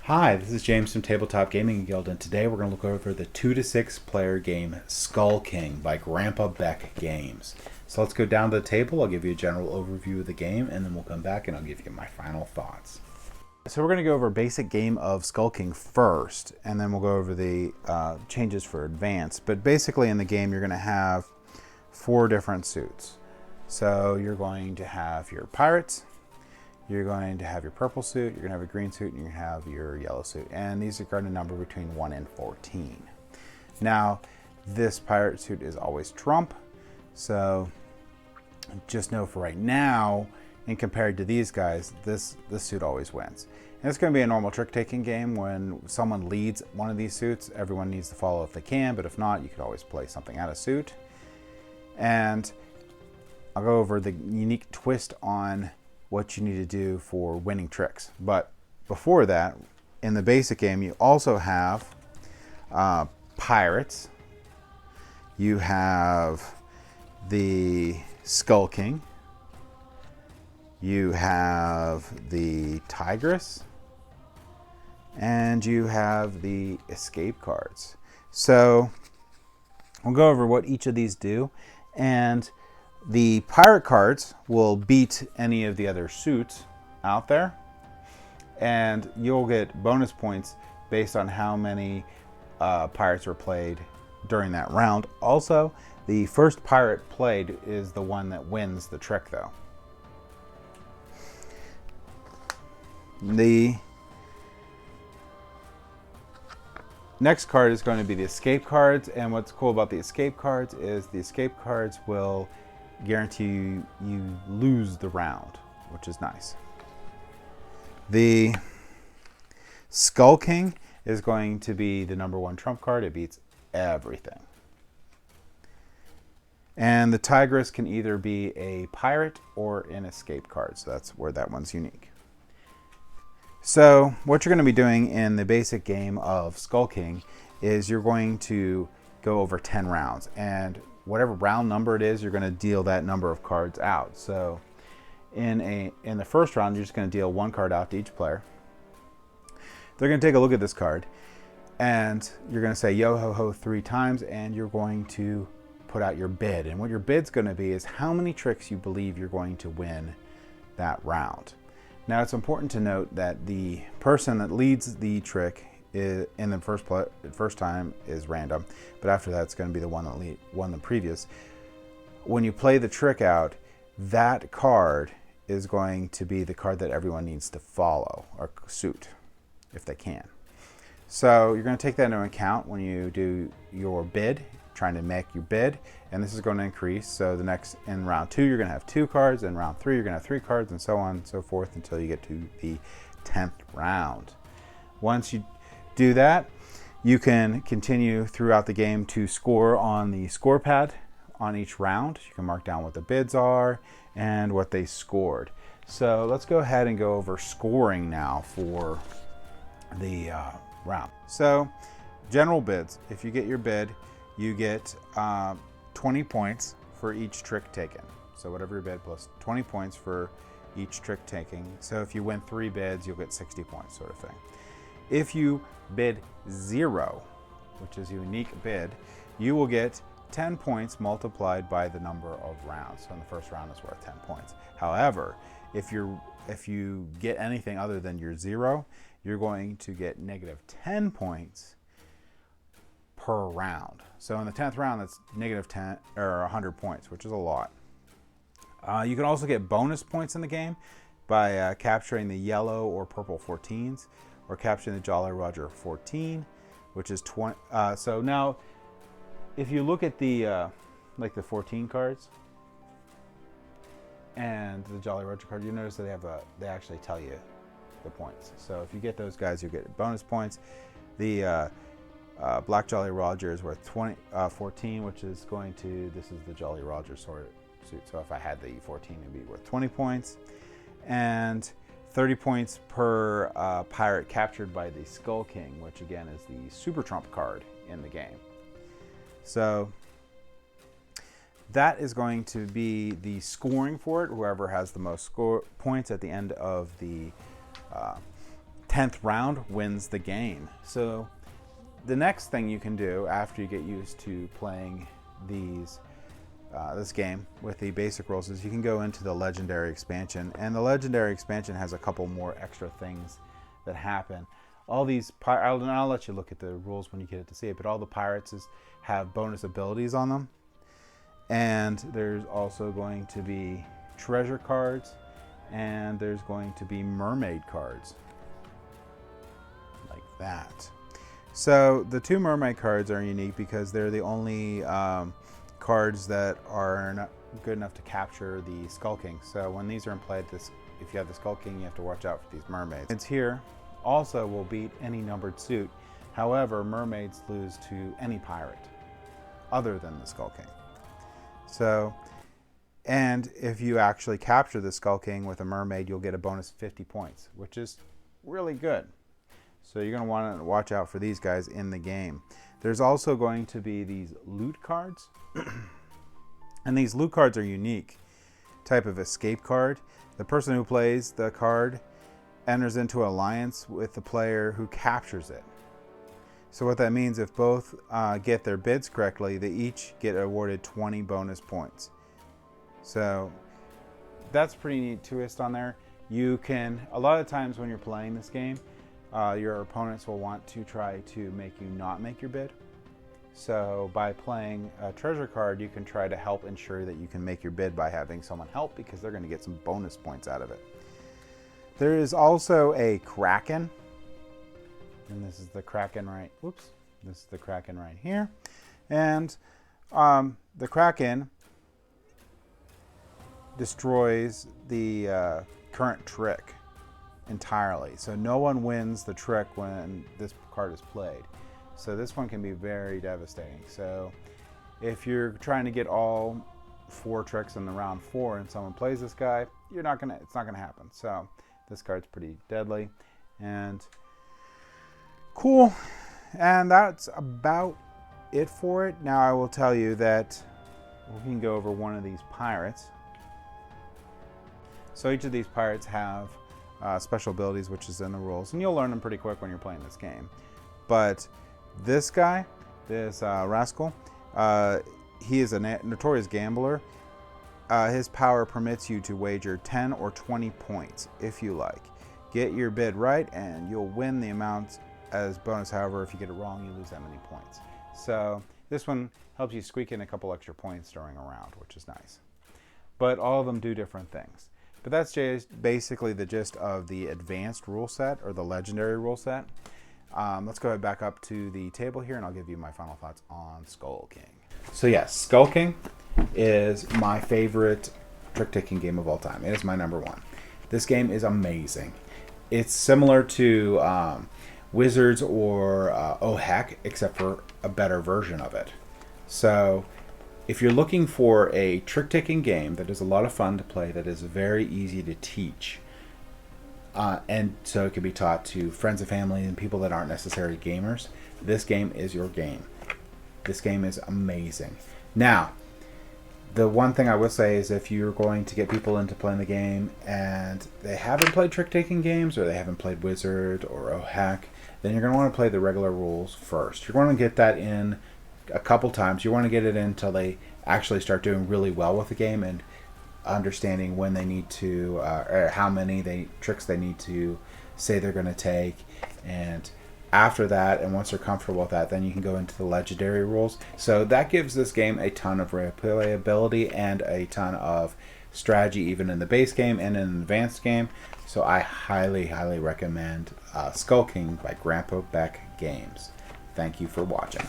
Hi, this is James from Tabletop Gaming Guild, and today we're going to look over the 2 to 6 player game Skull King by Grandpa Beck Games. So let's go down to the table. I'll give you a general overview of the game, and then we'll come back and I'll give you my final thoughts. So we're going to go over a basic game of Skull King first, and then we'll go over the changes for advanced. But basically in the game you're going to have 4 different suits. So you're going to have your pirates, you're going to have your purple suit, you're going to have a green suit, and you're going to have your yellow suit. And these are going to number between 1 and 14. Now, this pirate suit is always trump, so just know for right now, and compared to these guys, this suit always wins. And it's going to be a normal trick-taking game. When someone leads one of these suits, everyone needs to follow if they can, but if not, you could always play something out of suit. And I'll go over the unique twist on what you need to do for winning tricks. But before that, in the basic game, you also have pirates. You have the Skull King. You have the Tigress. And you have the escape cards. So we'll go over what each of these do. And the pirate cards will beat any of the other suits out there, and you'll get bonus points based on how many pirates were played during that round. Also, the first pirate played is the one that wins the trick, though. The next card is going to be the escape cards, and what's cool about the escape cards is the escape cards will guarantee you lose the round, which is nice. The Skull King is going to be the #1 trump card. It beats everything. And the Tigress can either be a pirate or an escape card, so that's where that one's unique. So what you're going to be doing in the basic game of Skull King is you're going to go over 10 rounds, and whatever round number it is, you're going to deal that number of cards out. So in the first round, you're just going to deal 1 card out to each player. They're going to take a look at this card, and you're going to say yo ho ho 3 times, and you're going to put out your bid. And what your bid's going to be is how many tricks you believe you're going to win that round. Now, it's important to note that the person that leads the trick in the first time is random, but after that it's going to be the one that won the previous. When you play the trick out, that card is going to be the card that everyone needs to follow or suit if they can. So you're going to take that into account when you do your bid, trying to make your bid, and this is going to increase. So in round 2 you're going to have 2 cards, in round 3 you're going to have 3 cards, and so on and so forth until you get to the 10th round. Once you do that, you can continue throughout the game to score on the score pad on each round. You can mark down what the bids are and what they scored. So let's go ahead and go over scoring now for the round. So general bids, if you get your bid, you get 20 points for each trick taken. So whatever your bid plus 20 points for each trick taking. So if you win 3 bids, you'll get 60 points, sort of thing. If you bid 0, which is a unique bid, you will get 10 points multiplied by the number of rounds. So in the first round it's worth 10 points. However, if you get anything other than your 0, you're going to get -10 points per round. So in the 10th round, that's -10 or 100 points, which is a lot. You can also get bonus points in the game by capturing the yellow or purple 14s, or capturing the Jolly Roger 14, which is 20. So now, if you look at the like the 14 cards and the Jolly Roger card, you notice that they actually tell you the points. So if you get those guys, you get bonus points. The Black Jolly Roger is worth 14, which is this is the Jolly Roger sort of suit. So if I had the 14, it'd be worth 20 points. And 30 points per pirate captured by the Skull King, which again is the super trump card in the game. So that is going to be the scoring for it. Whoever has the most points at the end of the 10th round wins the game. So the next thing you can do after you get used to playing this game with the basic rules is you can go into the legendary expansion, and the legendary expansion has a couple more extra things that happen. All these I'll let you look at the rules when you get it to see it, but all the pirates have bonus abilities on them, and there's also going to be treasure cards, and there's going to be mermaid cards like that. So the 2 mermaid cards are unique because they're the only cards that are not good enough to capture the Skull King. So when these are in play, if you have the Skull King, you have to watch out for these mermaids. It's here also will beat any numbered suit. However, mermaids lose to any pirate other than the Skull King. So, and if you actually capture the Skull King with a mermaid, you'll get a bonus 50 points, which is really good. So you're going to want to watch out for these guys in the game. There's also going to be these loot cards. And these loot cards are unique type of escape card. The person who plays the card enters into an alliance with the player who captures it. So what that means, if both get their bids correctly, they each get awarded 20 bonus points. So that's a pretty neat twist on there. You can, a lot of times when you're playing this game, your opponents will want to try to make you not make your bid. So by playing a treasure card, you can try to help ensure that you can make your bid by having someone help, because they're going to get some bonus points out of it. There is also a Kraken, and this is the Kraken right, whoops, this is the Kraken right here. And the Kraken destroys the current trick entirely. So no one wins the trick when this card is played. So this one can be very devastating. So if you're trying to get all 4 tricks in the round 4 and someone plays this guy, it's not gonna happen. So this card's pretty deadly and cool. And that's about it for it. Now I will tell you that we can go over one of these pirates. So each of these pirates have special abilities, which is in the rules, and you'll learn them pretty quick when you're playing this game. But this guy, this rascal, he is a notorious gambler. His power permits you to wager 10 or 20 points if you like. Get your bid right and you'll win the amount as bonus. However, if you get it wrong, you lose that many points. So this one helps you squeak in a couple extra points during a round, which is nice. But all of them do different things. But that's just basically the gist of the advanced rule set, or the legendary rule set. Let's go back up to the table here and I'll give you my final thoughts on Skull King. So yes, Skull King is my favorite trick-taking game of all time. It is my number 1. This game is amazing. It's similar to Wizards or Oh Heck, except for a better version of it. So if you're looking for a trick-taking game that is a lot of fun to play, that is very easy to teach, and so it can be taught to friends and family and people that aren't necessarily gamers, this game is your game. This game is amazing. Now, the one thing I would say is if you're going to get people into playing the game and they haven't played trick-taking games, or they haven't played Wizard or Oh Heck, then you're going to want to play the regular rules first. You're going to get that in a couple times. You want to get it in until they actually start doing really well with the game and understanding when they need to, or how many tricks they need to say they're going to take. And after that, and once they're comfortable with that, then you can go into the legendary rules. So that gives this game a ton of replayability and a ton of strategy, even in the base game and in the advanced game. So I highly, highly recommend Skull King by Grandpa Beck Games. Thank you for watching.